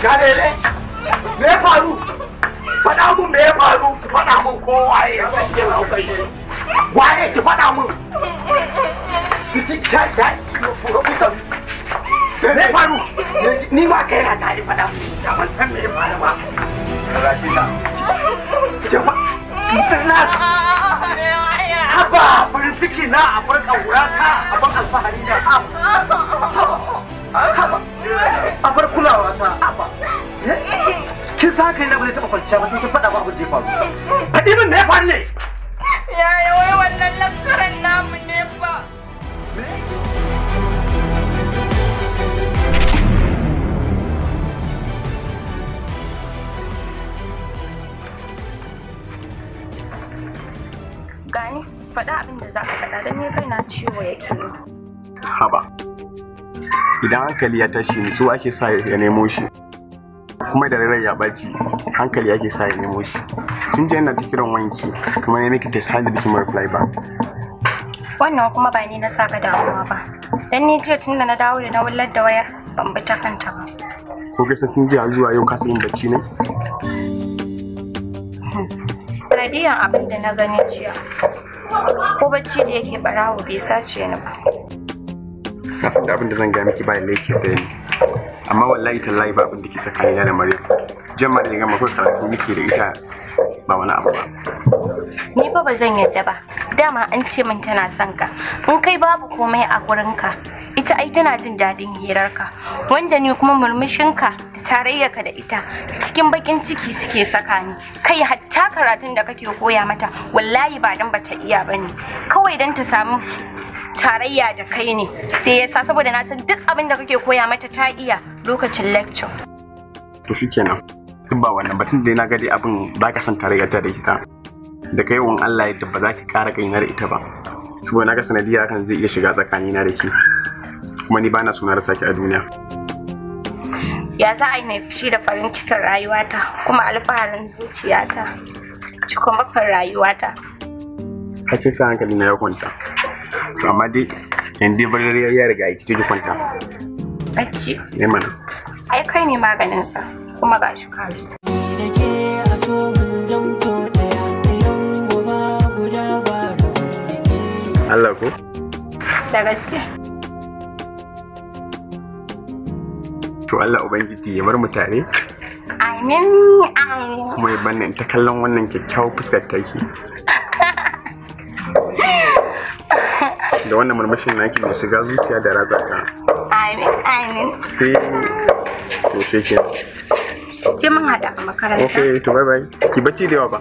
Shalele, me ya faru? Faɗa mun me ya faru? Faɗa mun kowa ya san kin hauka shi. Waye ki faɗa mun? Ki kai me ya faru? Ni ma kai na tare faɗa mun. Da ban san me ya faru ba. Rashida. Haba farin ciki na a bar ƙaurata a bar alfahari na haba a bar kulawa ta haba kin sa kai na ba zai taɓa kwanciya ba sai kin faɗa ba abin da ya faru faɗi min me ya faru ne yaya wai wannan lakcaran namu ne ba gani faɗa abin da za ka faɗa don ni kai na ciwo yake yi. Haba. Idan hankali ya tashi ne so ake sa ya nemo shi. Kuma da rai ya ɓaci hankali ake sa ya nemo shi. Tun jiya ina ta kiran wanki kuma ne nake ta da bikin reply ba. Wannan kuma ba ni na saka damuwa ba. Dan ni jiya tun da na dawo da na wullar da wayar ban bi ta kanta ba. Ko kai tun jiya zuwa yau ka san yin bacci ne? Sanadiyan abin da na gani jiya ko bacci da yake barawo bai sace ni ba. Na san da abin da zan ga miki ba laifi da ni amma wallahi tallahi ba abin da ke saka ni da Maryam jama'a da gama ko karatu miki da ita ba wani abu ba. Ni fa ba zan yadda ba dama an ce min tana son ka in kai babu komai a gurinka ita ai tana jin daɗin hirarka wanda ni kuma murmushinka tarayyarka da ita cikin bakin ciki suke saka ni kai hatta karatun da kake koya mata wallahi ba dan bata iya bane kawai dan ta samu tarayya da kai ne sai yasa saboda na san duk abin da kake koya mata ta iya lokacin lecture to shikenan tun ba wannan batun da na ga dai abin ba ka san tarayya ta da ita da kai wani Allah ya ba za ka kara kaina da ita ba saboda na ga sanadiyar hakan zai iya shiga tsakanina da ki kuma ni ba na so na rasa ki a duniya. Ya za a yi mai fushi da farin cikin rayuwata kuma alfaharin zuciyata cikin bakar rayuwata. Hakin sa hankali na ya kwanta. To amma dai yanzu bar ya riga aiki ta kwanta. Bacci. Ne mana. Ai kai ne maganin sa kuma gashi ka zo. Allah ko? Da gaske. To Allah Ubangiji ya bar mu tare. Amin, amin. Kuma ya banne ta kallon wannan kyakkyawar fuskar taki. Da wannan murmushin naki da shiga zuciya da razaka. Amin, amin. To shi ke. Sai mun hada a makaranta. Okay, to bye bye. Ki bacci da yawa ba.